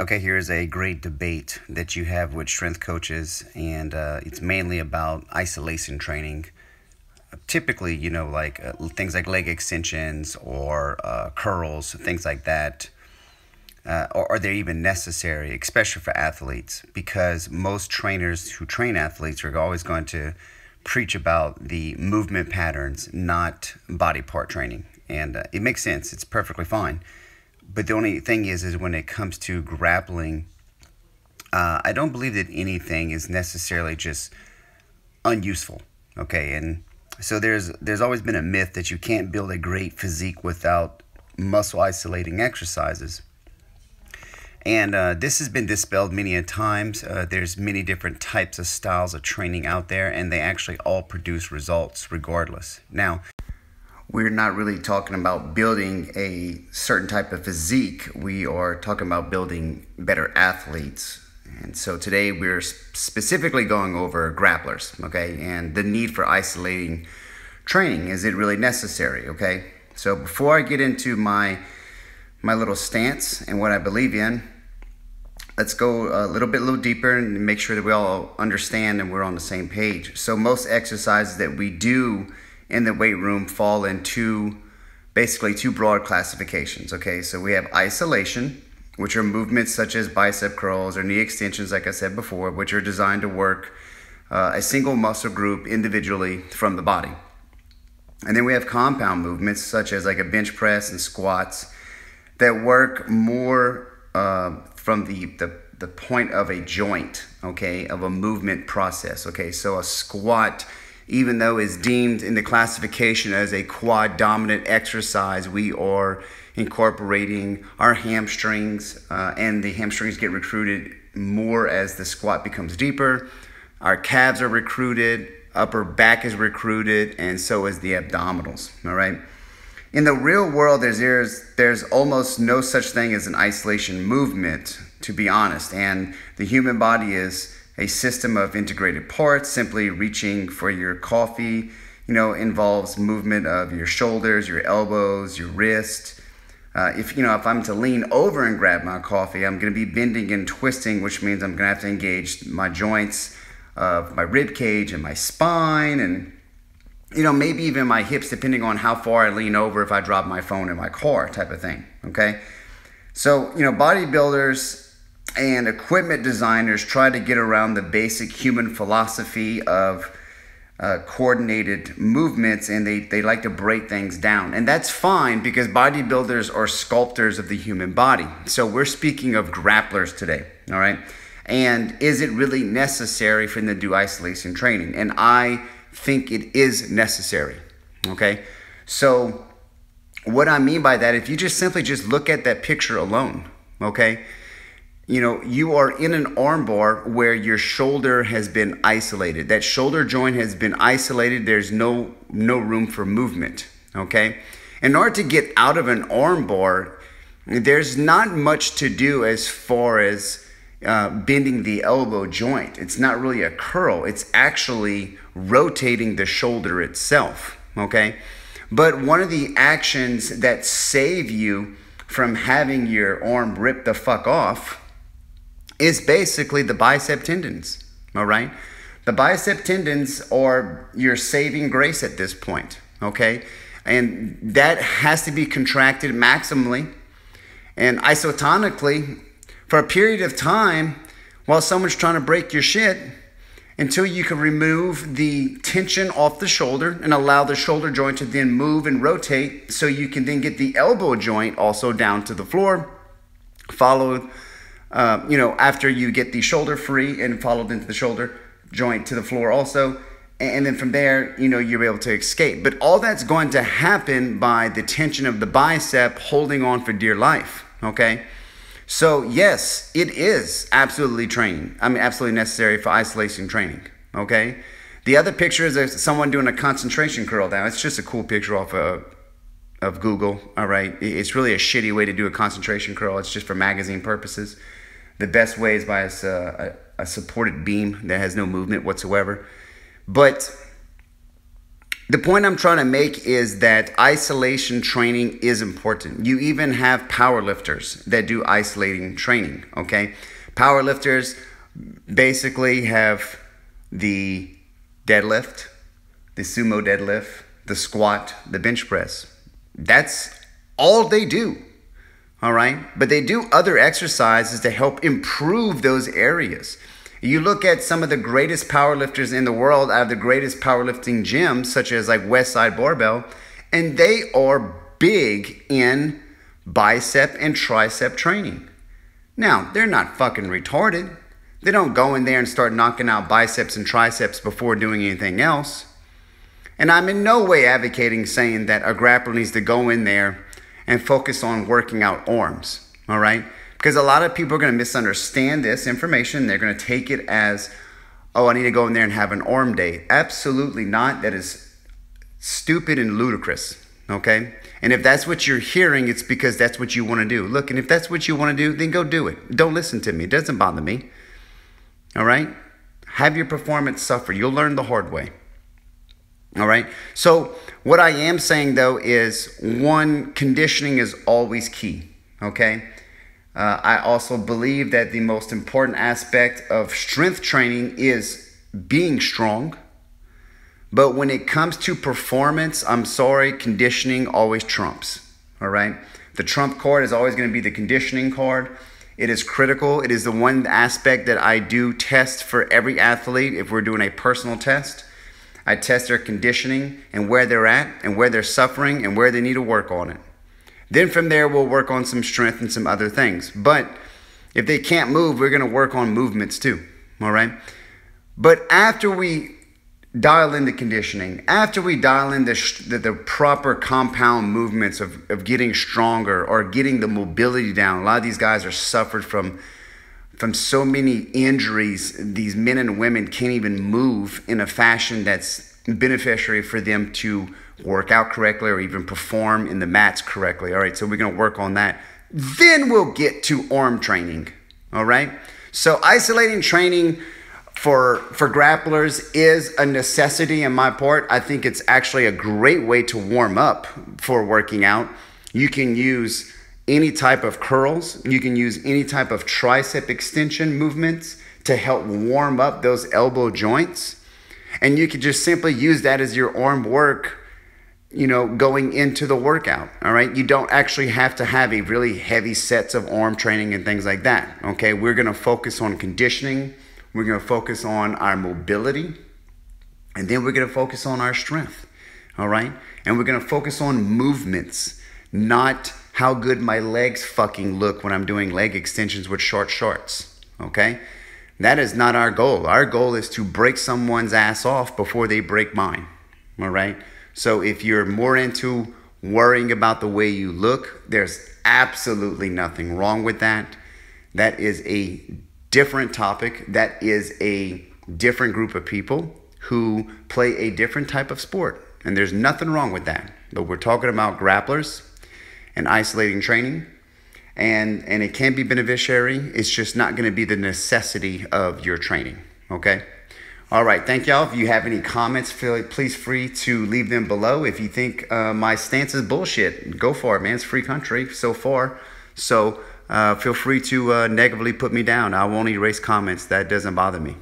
Okay, here's a great debate that you have with strength coaches, and it's mainly about isolation training. Typically, like things like leg extensions or curls, things like that. Or are they even necessary, especially for athletes? Because most trainers who train athletes are always going to preach about the movement patterns, not body part training. And it makes sense, it's perfectly fine. But the only thing is when it comes to grappling, I don't believe that anything is necessarily just unuseful. Okay, and so there's always been a myth that you can't build a great physique without muscle isolating exercises. And this has been dispelled many a times. There's many different types of styles of training out there, and they actually all produce results regardless. Now, we're not really talking about building a certain type of physique. We are talking about building better athletes. And so today we're specifically going over grapplers, okay? And the need for isolating training. Is it really necessary, okay? So before I get into my little stance and what I believe in, let's go a little deeper and make sure that we all understand and we're on the same page. So most exercises that we do in the weight room fall into basically two broad classifications. Okay, so we have isolation, which are movements such as bicep curls or knee extensions, like I said before, which are designed to work a single muscle group individually from the body. And then we have compound movements such as like a bench press and squats that work more from the point of a joint, okay, of a movement process. Okay, so a squat, even though is deemed in the classification as a quad dominant exercise, we are incorporating our hamstrings, and the hamstrings get recruited more as the squat becomes deeper. Our calves are recruited, upper back is recruited, and so is the abdominals. All right. In the real world, there's almost no such thing as an isolation movement, to be honest. And the human body is a system of integrated parts. Simply reaching for your coffee, involves movement of your shoulders, your elbows, your wrist. If I'm to lean over and grab my coffee, I'm going to be bending and twisting, which means I'm going to have to engage my joints of my rib cage and my spine, and maybe even my hips, depending on how far I lean over if I drop my phone in my car, type of thing. Okay, so bodybuilders and equipment designers try to get around the basic human philosophy of coordinated movements, and they like to break things down. And that's fine, because bodybuilders are sculptors of the human body. So we're speaking of grapplers today, all right? And is it really necessary for them to do isolation training? And I think it is necessary, okay? So what I mean by that, if you just simply look at that picture alone, okay? You are in an arm bar where your shoulder has been isolated. That shoulder joint has been isolated. There's no room for movement, okay? In order to get out of an arm bar, there's not much to do as far as bending the elbow joint. It's not really a curl. It's actually rotating the shoulder itself, okay? But one of the actions that save you from having your arm rip the fuck off is basically the bicep tendons, all right? The bicep tendons are your saving grace at this point, okay? And that has to be contracted maximally and isotonically for a period of time while someone's trying to break your shit, until you can remove the tension off the shoulder and allow the shoulder joint to then move and rotate, so you can then get the elbow joint also down to the floor, followed after you get the shoulder free and followed into the shoulder joint to the floor also. And then from there, you're able to escape. But all that's going to happen by the tension of the bicep holding on for dear life, okay? So yes, it is absolutely absolutely necessary for isolation training, okay? The other picture is someone doing a concentration curl down. It's just a cool picture off of Google, all right? It's really a shitty way to do a concentration curl. It's just for magazine purposes. The best way is by a supported beam that has no movement whatsoever. But The point I'm trying to make is that isolation training is important. You even have power lifters that do isolating training, okay? Power lifters basically have the deadlift, the sumo deadlift, the squat, the bench press. That's all they do, all right? But they do other exercises to help improve those areas. You look at some of the greatest powerlifters in the world out of the greatest powerlifting gyms, such as like Westside Barbell, and they are big in bicep and tricep training. Now, they're not fucking retarded. They don't go in there and start knocking out biceps and triceps before doing anything else. And I'm in no way advocating saying that a grappler needs to go in there and focus on working out arms, all right? Because a lot of people are going to misunderstand this information. They're going to take it as, oh, I need to go in there and have an arm day. Absolutely not. That is stupid and ludicrous, okay? And if that's what you're hearing, it's because that's what you want to do. Look, and if that's what you want to do, then go do it. Don't listen to me. It doesn't bother me, all right? Have your performance suffer. You'll learn the hard way, all right? So what I am saying, though, is one, conditioning is always key, okay? I also believe that the most important aspect of strength training is being strong. But when it comes to performance, I'm sorry, conditioning always trumps, all right? The trump card is always going to be the conditioning card. It is critical. It is the one aspect that I do test for every athlete. If we're doing a personal test, I test their conditioning and where they're at and where they're suffering and where they need to work on it. Then from there, we'll work on some strength and some other things. But if they can't move, we're going to work on movements too, all right? But after we dial in the conditioning, after we dial in the proper compound movements of getting stronger or getting the mobility down, a lot of these guys are suffered from so many injuries. These men and women can't even move in a fashion that's beneficiary for them to work out correctly or even perform in the mats correctly. All right, so we're going to work on that. Then we'll get to arm training, all right? So isolating training for grapplers is a necessity in my part. I think it's actually a great way to warm up for working out. You can use any type of curls. You can use any type of tricep extension movements to help warm up those elbow joints. And you can just simply use that as your arm work, you know, going into the workout, all right? You don't actually have to have a really heavy sets of arm training and things like that, okay? We're going to focus on conditioning. We're going to focus on our mobility. And then we're going to focus on our strength, all right? And we're going to focus on movements, not how good my legs fucking look when I'm doing leg extensions with short shorts, okay? That is not our goal. Our goal is to break someone's ass off before they break mine, all right? So if you're more into worrying about the way you look, there's absolutely nothing wrong with that. That is a different topic. That is a different group of people who play a different type of sport. And there's nothing wrong with that. But we're talking about grapplers and isolating training. And it can be beneficiary. It's just not going to be the necessity of your training. Okay? All right, thank y'all. If you have any comments, please free to leave them below. If you think my stance is bullshit, go for it, man. It's free country so far. So feel free to negatively put me down. I won't erase comments. That doesn't bother me.